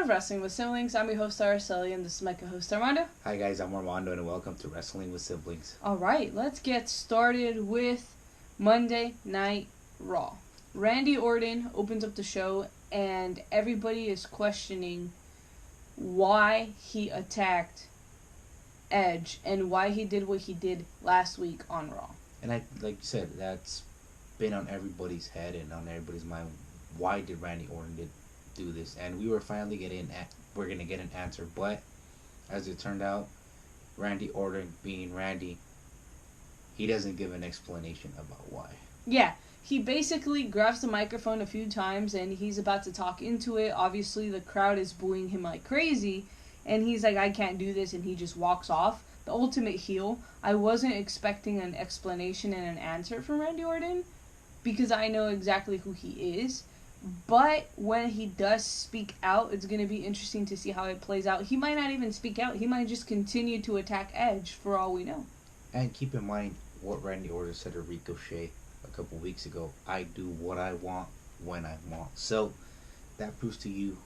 of Wrestling with Siblings. I'm your host, Araceli, and this is my co-host, Armando. Hi guys, I'm Armando, and welcome to Wrestling with Siblings. Alright, let's get started with Monday Night Raw. Randy Orton opens up the show, and everybody is questioning why he attacked Edge and why he did what he did last week on Raw. And like you said, that's been on everybody's head and on everybody's mind. Why did Randy Orton do this? And we were finally we're gonna get an answer, but as it turned out, Randy Orton, being Randy, he doesn't give an explanation about why. Yeah, he basically grabs the microphone a few times and he's about to talk into it. Obviously, the crowd is booing him like crazy, and he's like, I can't do this, and he just walks off. The ultimate heel. I wasn't expecting an explanation and an answer from Randy Orton because I know exactly who he is. But when he does speak out, it's going to be interesting to see how it plays out. He might not even speak out. He might just continue to attack Edge for all we know. And keep in mind what Randy Orton said to Ricochet a couple weeks ago. I do what I want when I want. So that proves to you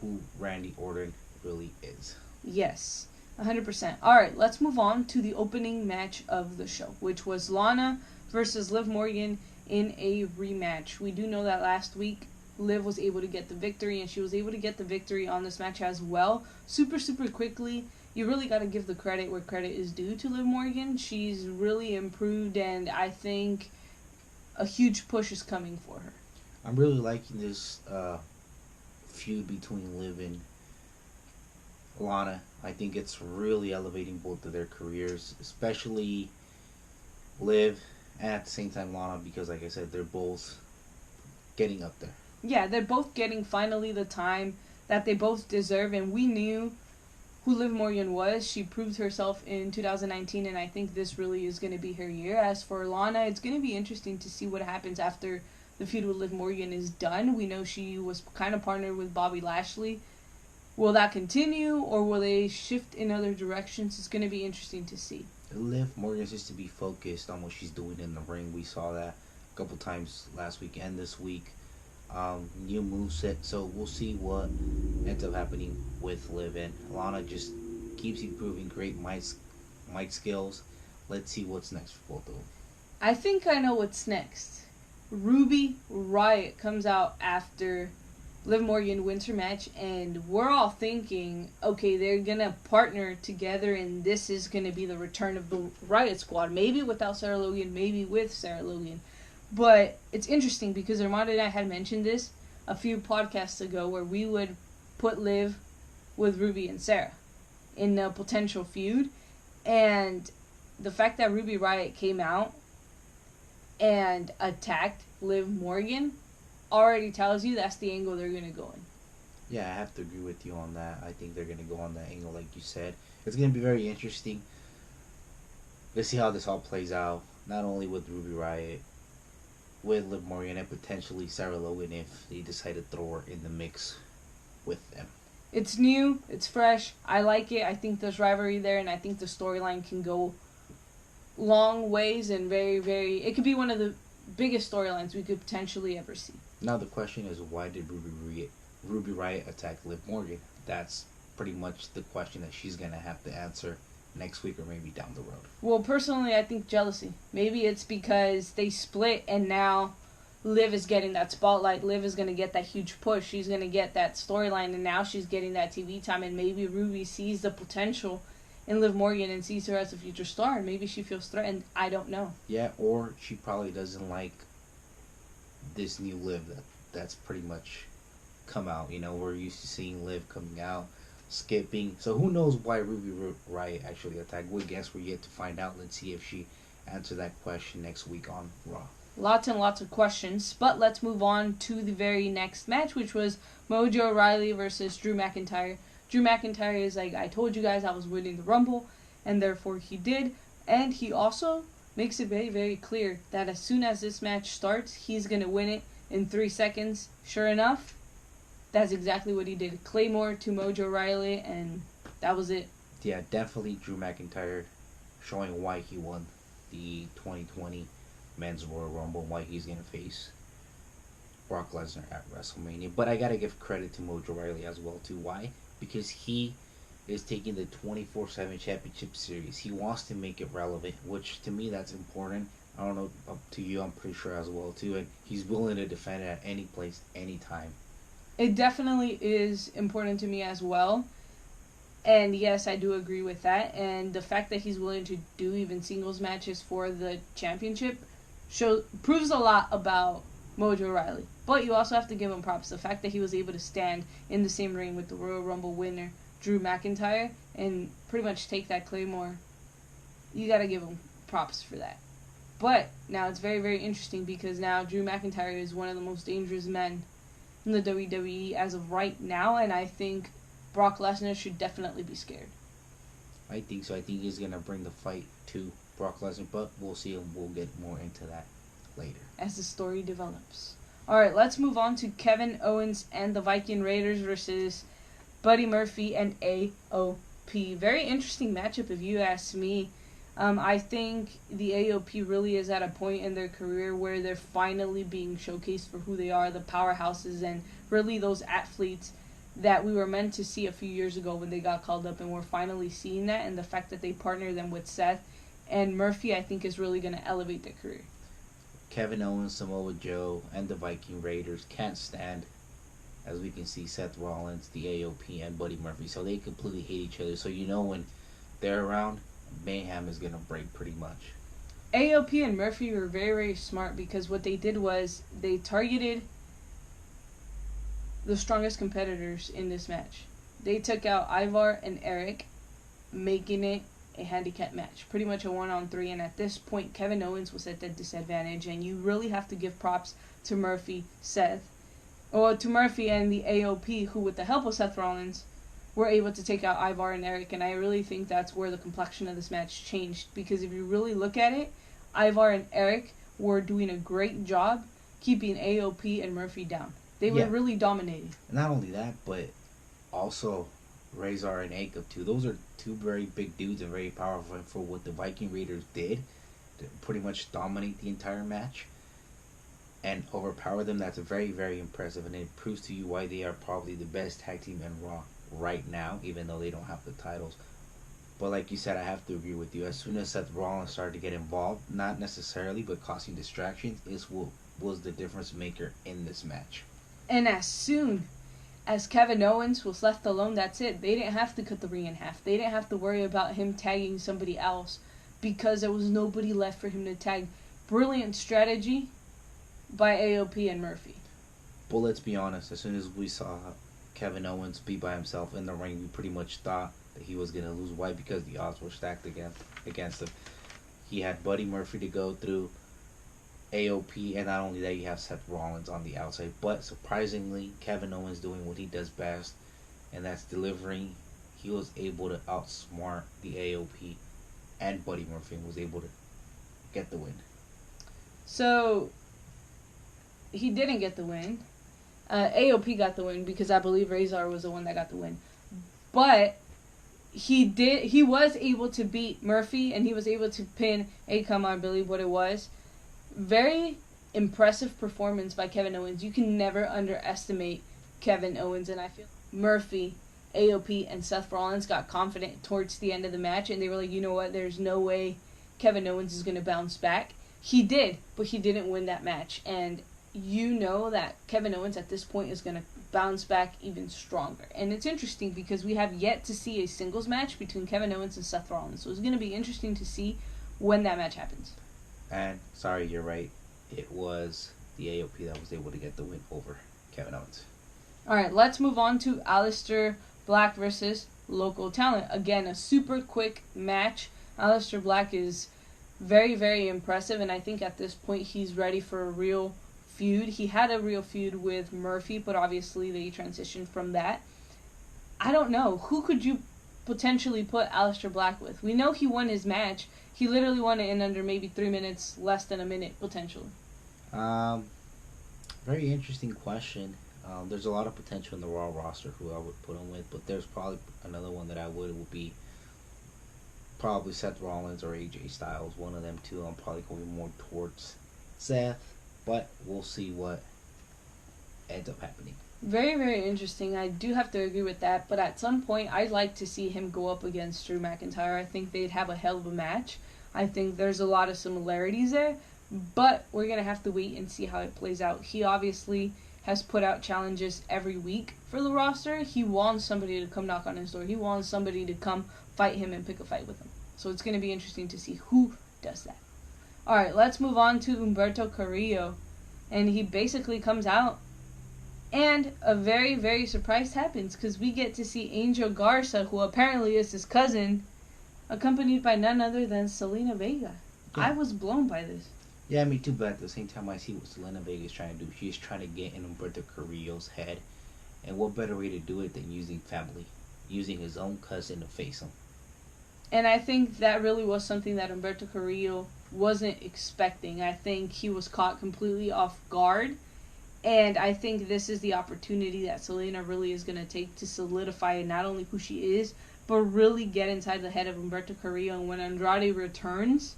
who Randy Orton really is. Yes, 100%. Alright, let's move on to the opening match of the show, which was Lana versus Liv Morgan in a rematch. We do know that last week Liv was able to get the victory, and she was able to get the victory on this match as well. Super quickly. You really got to give the credit where credit is due to Liv Morgan. She's really improved, and I think a huge push is coming for her. I'm really liking this feud between Liv and Lana. I think it's really elevating both of their careers, especially Liv, and at the same time Lana, because like I said, they're both getting up there. Yeah, they're both getting finally the time that they both deserve, and we knew who Liv Morgan was. She proved herself in 2019, and I think this really is going to be her year. As for Lana, it's going to be interesting to see what happens after the feud with Liv Morgan is done. We know she was kind of partnered with Bobby Lashley. Will that continue, or will they shift in other directions? It's going to be interesting to see. Liv Morgan needs to be focused on what she's doing in the ring. We saw that a couple times last week and this week. New moveset, so we'll see what ends up happening with Liv. And Lana just keeps improving, great mic skills. Let's see what's next for both of them. I think I know what's next. Ruby Riott comes out after Liv Morgan wins her match, and we're all thinking, okay, they're gonna partner together, and this is gonna be the return of the Riott Squad. Maybe without Sarah Logan, maybe with Sarah Logan. But it's interesting because Armando and I had mentioned this a few podcasts ago, where we would put Liv with Ruby and Sarah in a potential feud. And the fact that Ruby Riott came out and attacked Liv Morgan already tells you that's the angle they're going to go in. Yeah, I have to agree with you on that. I think they're going to go on that angle like you said. It's going to be very interesting. Let's see how this all plays out. Not only with Ruby Riott, with Liv Morgan, and potentially Sarah Logan if they decide to throw her in the mix with them. It's new. It's fresh. I like it. I think there's rivalry there, and I think the storyline can go long ways and it could be one of the biggest storylines we could potentially ever see. Now the question is, why did Ruby Riott attack Liv Morgan? That's pretty much the question that she's going to have to answer next week or maybe down the road. Well, personally, I think jealousy. Maybe it's because they split and now Liv is getting that spotlight. Liv is going to get that huge push. She's going to get that storyline, and now she's getting that TV time, and maybe Ruby sees the potential in Liv Morgan and sees her as a future star, and maybe she feels threatened. I don't know. Yeah, or she probably doesn't like this new Liv that's pretty much come out. You know, we're used to seeing Liv coming out, skipping. So who knows why Ruby Riott actually attacked? We guess we're yet to find out. Let's see if she answers that question next week on Raw. Lots and lots of questions, but let's move on to the very next match, which was Mojo Rawley versus Drew McIntyre. Drew McIntyre is like, I told you guys I was winning the Rumble, and therefore he did. And he also makes it very clear that as soon as this match starts, he's going to win it in 3 seconds. Sure enough, that's exactly what he did. Claymore to Mojo Rawley, and that was it. Yeah, definitely Drew McIntyre showing why he won the 2020 Men's Royal Rumble and why he's going to face Brock Lesnar at WrestleMania. But I gotta give credit to Mojo Riley as well too. Why? Because he is taking the 24/7 Championship Series. He wants to make it relevant, which to me that's important. I don't know up to you. I'm pretty sure as well too. And he's willing to defend it at any place, anytime. It definitely is important to me as well. And yes, I do agree with that. And the fact that he's willing to do even singles matches for the championship proves a lot about Mojo Riley. But you also have to give him props. The fact that he was able to stand in the same ring with the Royal Rumble winner, Drew McIntyre, and pretty much take that Claymore, you got to give him props for that. But now it's very, very interesting because now Drew McIntyre is one of the most dangerous men in the WWE as of right now, and I think Brock Lesnar should definitely be scared. I think so. I think he's gonna bring the fight to Brock Lesnar, but we'll see, and we'll get more into that later as the story develops. All right, let's move on to Kevin Owens and the Viking Raiders versus Buddy Murphy and AOP. Very interesting matchup, if you ask me. I think the AOP really is at a point in their career where they're finally being showcased for who they are, the powerhouses, and really those athletes that we were meant to see a few years ago when they got called up, and we're finally seeing that, and the fact that they partner them with Seth and Murphy, I think, is really going to elevate their career. Kevin Owens, Samoa Joe, and the Viking Raiders can't stand, as we can see, Seth Rollins, the AOP, and Buddy Murphy. So they completely hate each other. So you know when they're around, mayhem is going to break pretty much. AOP and Murphy were very, very smart because what they did was they targeted the strongest competitors in this match. They took out Ivar and Eric, making it a handicap match. Pretty much a 1-on-3, and at this point, Kevin Owens was at that disadvantage, and you really have to give props to Murphy, to Murphy and the AOP, who with the help of Seth Rollins, were able to take out Ivar and Eric, and I really think that's where the complexion of this match changed, because if you really look at it, Ivar and Eric were doing a great job keeping AOP and Murphy down. They were really dominating. Not only that, but also Razor and Jacob too. Those are two very big dudes and very powerful for what the Viking Raiders did to pretty much dominate the entire match and overpower them. That's very, very impressive, and it proves to you why they are probably the best tag team in Raw right now, even though they don't have the titles. But like you said, I have to agree with you. As soon as Seth Rollins started to get involved, not necessarily, but causing distractions, is what was the difference maker in this match. And as soon as Kevin Owens was left alone, that's it. They didn't have to cut the ring in half. They didn't have to worry about him tagging somebody else because there was nobody left for him to tag. Brilliant strategy by AOP and Murphy. But let's be honest, as soon as we saw Kevin Owens be by himself in the ring, we pretty much thought that he was going to lose. Why? Because the odds were stacked against him. He had Buddy Murphy to go through, AOP, and not only that, you have Seth Rollins on the outside. But surprisingly, Kevin Owens doing what he does best, and that's delivering. He was able to outsmart the AOP and Buddy Murphy and was able to get the win. So, he didn't get the win. AOP got the win because I believe Razor was the one that got the win. But he was able to beat Murphy, and he was able to pin Akam, I believe what it was. Very impressive performance by Kevin Owens. You can never underestimate Kevin Owens, and I feel Murphy, AOP, and Seth Rollins got confident towards the end of the match, and they were like, you know what, there's no way Kevin Owens is going to bounce back. He did, but he didn't win that match, and you know that Kevin Owens at this point is going to bounce back even stronger. And it's interesting because we have yet to see a singles match between Kevin Owens and Seth Rollins, so it's going to be interesting to see when that match happens. And, sorry, you're right. It was the AOP that was able to get the win over Kevin Owens. Alright, let's move on to Aleister Black versus Local Talent. Again, a super quick match. Aleister Black is very, very impressive, and I think at this point he's ready for a real feud. He had a real feud with Murphy, but obviously they transitioned from that. I don't know. Who could you potentially put Aleister Black with? We know he won his match. He literally won it in under maybe 3 minutes, less than a minute, potentially. Very interesting question. There's a lot of potential in the Raw roster who I would put him with, but there's probably another one that I would be probably Seth Rollins or AJ Styles. One of them two. I'm probably going more towards Seth, but we'll see what ends up happening. Very, very interesting. I do have to agree with that, but at some point, I'd like to see him go up against Drew McIntyre. I think they'd have a hell of a match. I think there's a lot of similarities there, but we're going to have to wait and see how it plays out. He obviously has put out challenges every week for the roster. He wants somebody to come knock on his door. He wants somebody to come fight him and pick a fight with him. So it's going to be interesting to see who does that. All right, let's move on to Humberto Carrillo. And he basically comes out, and a very, very surprise happens because we get to see Angel Garza, who apparently is his cousin, accompanied by none other than Zelina Vega. Yeah. I was blown by this. Yeah, me too, but at the same time, I see what Zelina Vega is trying to do. She's trying to get in Humberto Carrillo's head. And what better way to do it than using family? Using his own cousin to face him. And I think that really was something that Humberto Carrillo wasn't expecting. I think he was caught completely off guard. And I think this is the opportunity that Zelina really is going to take to solidify not only who she is, but really get inside the head of Humberto Carrillo. And when Andrade returns,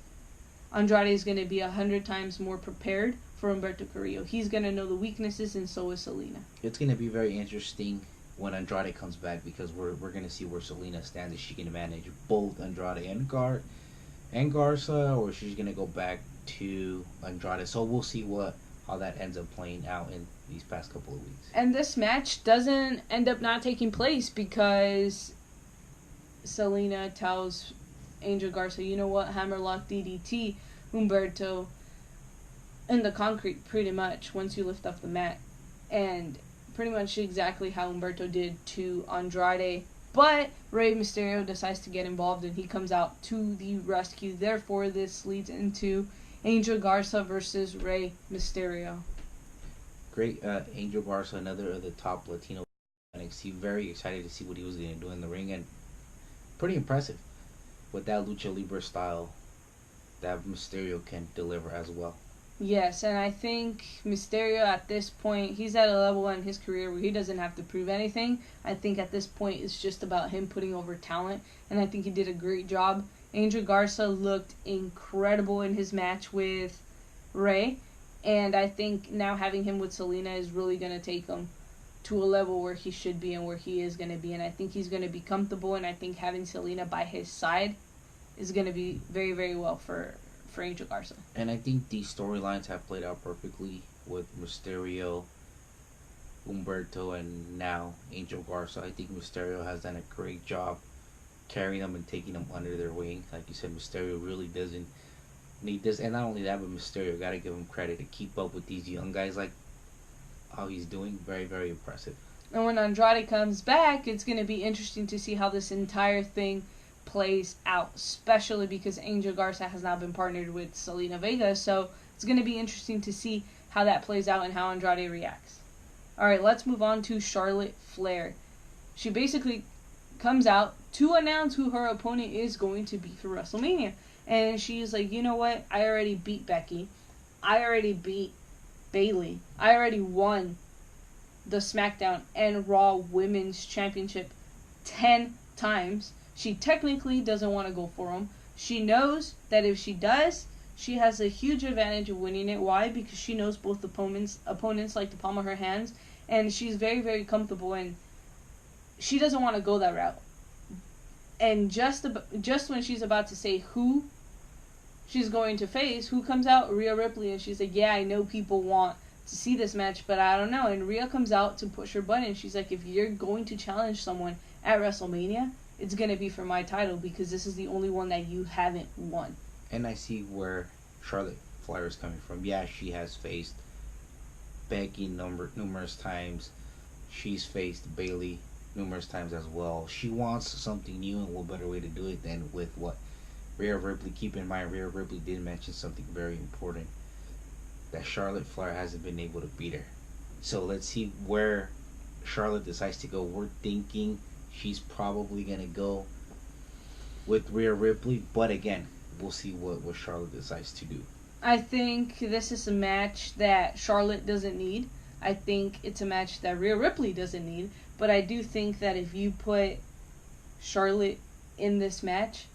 Andrade is going to be 100 times more prepared for Humberto Carrillo. He's going to know the weaknesses, and so is Zelina. It's going to be very interesting when Andrade comes back, because we're going to see where Zelina stands. Is she going to manage both Andrade and Garza, or she's going to go back to Andrade? So we'll see how that ends up playing out in these past couple of weeks. And this match doesn't end up not taking place because Zelina tells Angel Garza, you know what, hammerlock DDT Humberto in the concrete pretty much once you lift off the mat. And pretty much exactly how Humberto did to Andrade. But Rey Mysterio decides to get involved and he comes out to the rescue. Therefore, this leads into Angel Garza versus Rey Mysterio. Great. Angel Garza, another of the top Latino NXT. Very excited to see what he was going to do in the ring, and pretty impressive with that Lucha Libre style that Mysterio can deliver as well. Yes, and I think Mysterio at this point, he's at a level in his career where he doesn't have to prove anything. I think at this point it's just about him putting over talent, and I think he did a great job. Angel Garza looked incredible in his match with Rey, and I think now having him with Zelina is really going to take him to a level where he should be and where he is going to be, and I think he's going to be comfortable, and I think having Zelina by his side is going to be very, very well for Angel Garza. And I think these storylines have played out perfectly with Mysterio, Humberto, and now Angel Garza. I think Mysterio has done a great job carrying them and taking them under their wing. Like you said, Mysterio really doesn't need this. And not only that, but Mysterio, got to give him credit to keep up with these young guys like how he's doing. Very, very impressive. And when Andrade comes back, it's going to be interesting to see how this entire thing plays out, especially because Angel Garza has now been partnered with Zelina Vega, so it's going to be interesting to see how that plays out and how Andrade reacts. Alright, let's move on to Charlotte Flair. She basically comes out to announce who her opponent is going to be for WrestleMania, and she's like, you know what, I already beat Becky, I already beat Bayley, I already won the SmackDown and Raw Women's Championship 10 times. She technically doesn't want to go for them. She knows that if she does, she has a huge advantage of winning it. Why? Because she knows both opponents like the palm of her hands, and she's very, very comfortable, and she doesn't want to go that route. And just when she's about to say who she's going to face, who comes out? Rhea Ripley, and she's like, yeah, I know people want to see this match, but I don't know. And Rhea comes out to push her button. She's like, if you're going to challenge someone at WrestleMania, it's going to be for my title because this is the only one that you haven't won. And I see where Charlotte Flair is coming from. Yeah, she has faced Becky numerous times. She's faced Bayley numerous times as well. She wants something new, and what better way to do it than with what? Rhea Ripley. Keep in mind, Rhea Ripley did mention something very important, that Charlotte Flair hasn't been able to beat her. So let's see where Charlotte decides to go. We're thinking she's probably going to go with Rhea Ripley, but again, we'll see what Charlotte decides to do. I think this is a match that Charlotte doesn't need. I think it's a match that Rhea Ripley doesn't need, but I do think that if you put Charlotte in this match,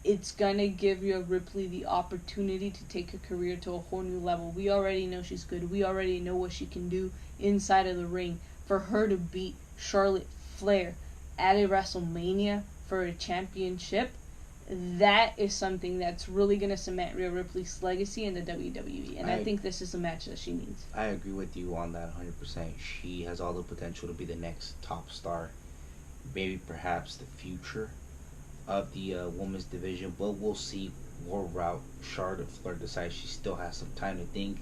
it's gonna give Rhea Ripley the opportunity to take her career to a whole new level. We already know she's good. We already know what she can do inside of the ring. For her to beat Charlotte Flair at a WrestleMania for a championship, that is something that's really going to cement Rhea Ripley's legacy in the WWE. And I think this is a match that she needs. I agree with you on that 100%. She has all the potential to be the next top star. Maybe perhaps the future of the women's division. But we'll see what route Charlotte Flair decides. She still has some time to think.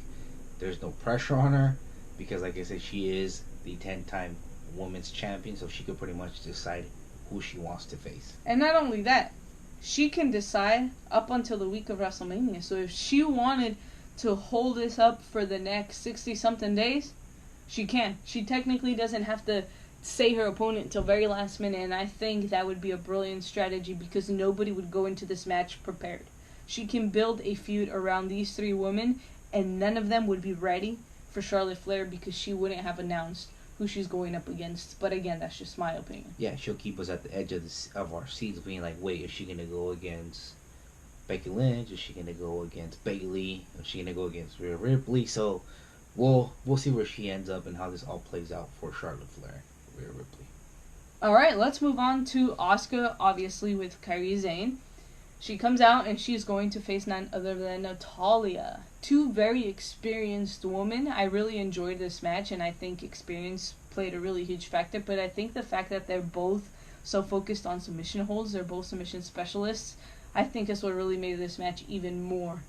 There's no pressure on her. Because like I said, she is the 10-time women's champion. So she could pretty much decide who she wants to face. And not only that, she can decide up until the week of WrestleMania. So if she wanted to hold this up for the next 60-something days, she can. She technically doesn't have to say her opponent until very last minute. And I think that would be a brilliant strategy because nobody would go into this match prepared. She can build a feud around these three women, and none of them would be ready for Charlotte Flair because she wouldn't have announced who she's going up against. But again, that's just my opinion. Yeah, she'll keep us at the edge of our seats being like, wait, is she going to go against Becky Lynch? Is she going to go against Bayley? Is she going to go against Rhea Ripley? So we'll see where she ends up and how this all plays out for Charlotte Flair and Rhea Ripley. All right, let's move on to Asuka, obviously, with Kairi Sane. She comes out and she's going to face none other than Natalya. Two very experienced women. I really enjoyed this match, and I think experience played a really huge factor. But I think the fact that they're both so focused on submission holds, they're both submission specialists, I think is what really made this match even more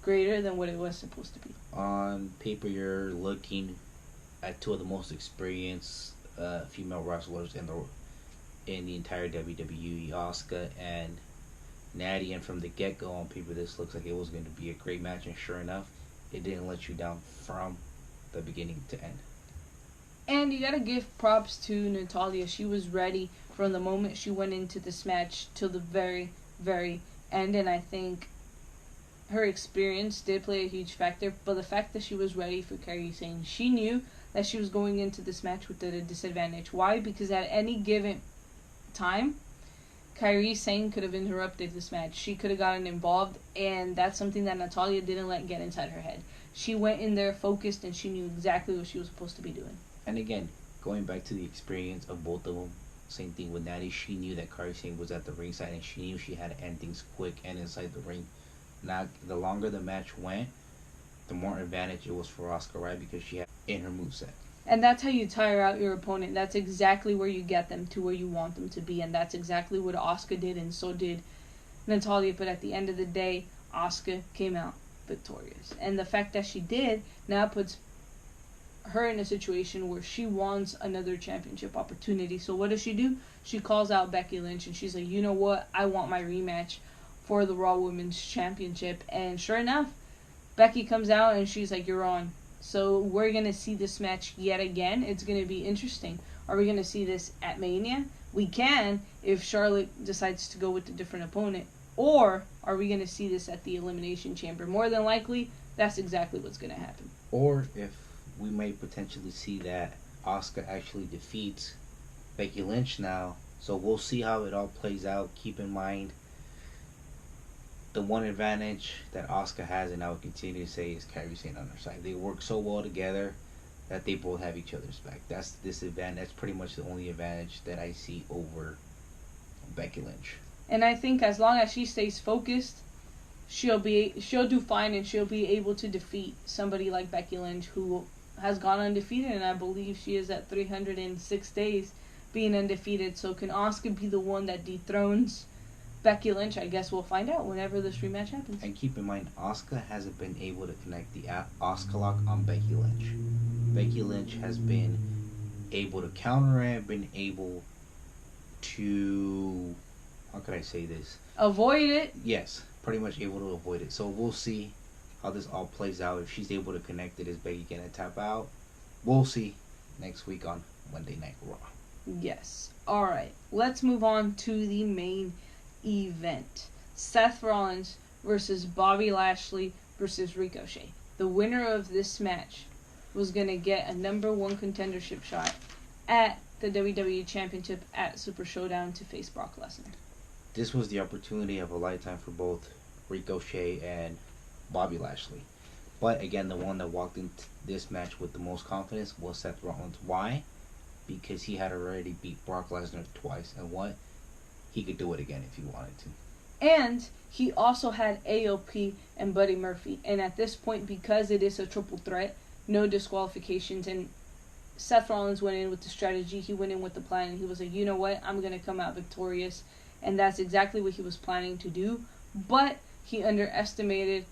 greater than what it was supposed to be. On paper, you're looking at two of the most experienced female wrestlers in the entire WWE, Asuka and Natty, and from the get-go on paper this looks like it was going to be a great match, and sure enough, it didn't let you down from the beginning to end. And you gotta give props to Natalya. She was ready from the moment she went into this match till the very, very end, and I think her experience did play a huge factor, but the fact that she was ready for Kairi Sane, she knew that she was going into this match with a disadvantage. Why? Because at any given time, Kairi Sane could have interrupted this match. She could have gotten involved, and that's something that Natalya didn't let get inside her head. She went in there focused, and she knew exactly what she was supposed to be doing. And again, going back to the experience of both of them, same thing with Natty. She knew that Kairi Sane was at the ringside, and she knew she had to end things quick and inside the ring. Now, the longer the match went, the more advantage it was for Asuka, right? Because she had in her moveset. And that's how you tire out your opponent. That's exactly where you get them to where you want them to be. And that's exactly what Asuka did, and so did Natalya. But at the end of the day, Asuka came out victorious. And the fact that she did now puts her in a situation where she wants another championship opportunity. So what does she do? She calls out Becky Lynch, and she's like, you know what? I want my rematch for the Raw Women's Championship. And sure enough, Becky comes out, and she's like, you're on. So we're going to see this match yet again. It's going to be interesting. Are we going to see this at Mania? We can if Charlotte decides to go with a different opponent. Or are we going to see this at the Elimination Chamber? More than likely, that's exactly what's going to happen. Or if we may potentially see that Asuka actually defeats Becky Lynch now. So we'll see how it all plays out. Keep in mind, the one advantage that Asuka has, and I would continue to say, is Kairi Sane on her side. They work so well together that they both have each other's back. That's this advantage. That's pretty much the only advantage that I see over Becky Lynch. And I think as long as she stays focused, she'll do fine, and she'll be able to defeat somebody like Becky Lynch, who has gone undefeated, and I believe she is at 306 days being undefeated. So can Asuka be the one that dethrones Becky Lynch? I guess we'll find out whenever this rematch happens. And keep in mind, Asuka hasn't been able to connect the Asuka lock on Becky Lynch. Becky Lynch has been able to counter it, been able to, how could I say this? Avoid it. Yes, pretty much able to avoid it. So we'll see how this all plays out. If she's able to connect it, is Becky gonna tap out? We'll see next week on Monday Night Raw. Yes. All right. Let's move on to the main event. Seth Rollins versus Bobby Lashley versus Ricochet. The winner of this match was going to get a number one contendership shot at the WWE Championship at Super Showdown to face Brock Lesnar. this was the opportunity of a lifetime for both Ricochet and Bobby Lashley. But again, the one that walked into this match with the most confidence was Seth Rollins. Why? Because he had already beat Brock Lesnar twice, and what? He could do it again if he wanted to. And he also had AOP and Buddy Murphy. And at this point, because it is a triple threat, no disqualifications, and Seth Rollins went in with the strategy, he went in with the plan, and he was like, you know what, I'm going to come out victorious. And that's exactly what he was planning to do. But he underestimated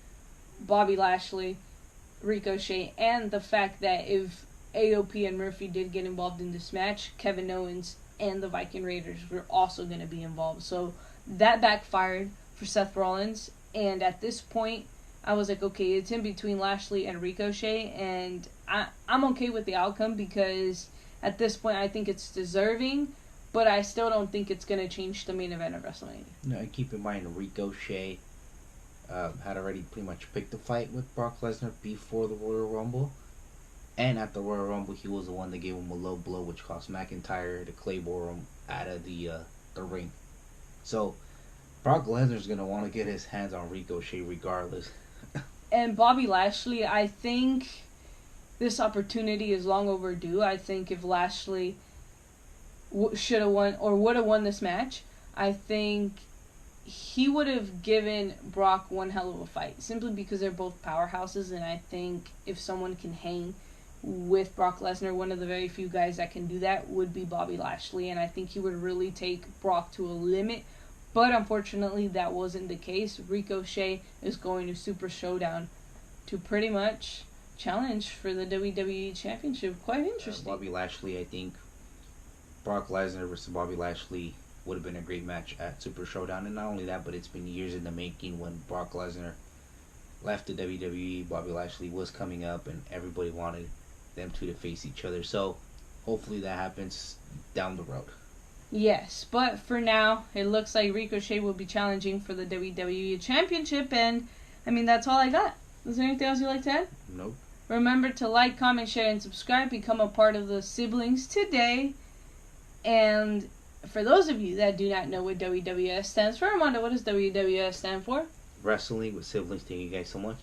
Bobby Lashley, Ricochet, and the fact that if AOP and Murphy did get involved in this match, Kevin Owens and the Viking Raiders were also going to be involved. So that backfired for Seth Rollins. And at this point, I was like, okay, it's in between Lashley and Ricochet, and I'm okay with the outcome because at this point I think it's deserving, but I still don't think it's going to change the main event of WrestleMania. No, and keep in mind, Ricochet had already pretty much picked the fight with Brock Lesnar before the Royal Rumble. And at the Royal Rumble, he was the one that gave him a low blow, which cost McIntyre to Claymore him out of the ring. So, Brock Lesnar's going to want to get his hands on Ricochet regardless. And Bobby Lashley, I think this opportunity is long overdue. I think if Lashley should have won or would have won this match, I think he would have given Brock one hell of a fight, simply because they're both powerhouses, and I think if someone can hang with Brock Lesnar, one of the very few guys that can do that would be Bobby Lashley, and I think he would really take Brock to a limit. But unfortunately, that wasn't the case. Ricochet is going to Super Showdown to pretty much challenge for the WWE Championship. Quite interesting. Bobby Lashley, I think Brock Lesnar versus Bobby Lashley would have been a great match at Super Showdown. And not only that, but it's been years in the making. When Brock Lesnar left the WWE, Bobby Lashley was coming up, and everybody wanted them two to face each other. So hopefully that happens down the road. Yes, but for now, it looks like Ricochet will be challenging for the WWE Championship, and, I mean, that's all I got. Is there anything else you'd like to add? Nope. Remember to like, comment, share, and subscribe. Become a part of the siblings today. And for those of you that do not know what WWS stands for, Armando, what does WWS stand for? Wrestling with Siblings. Thank you guys so much.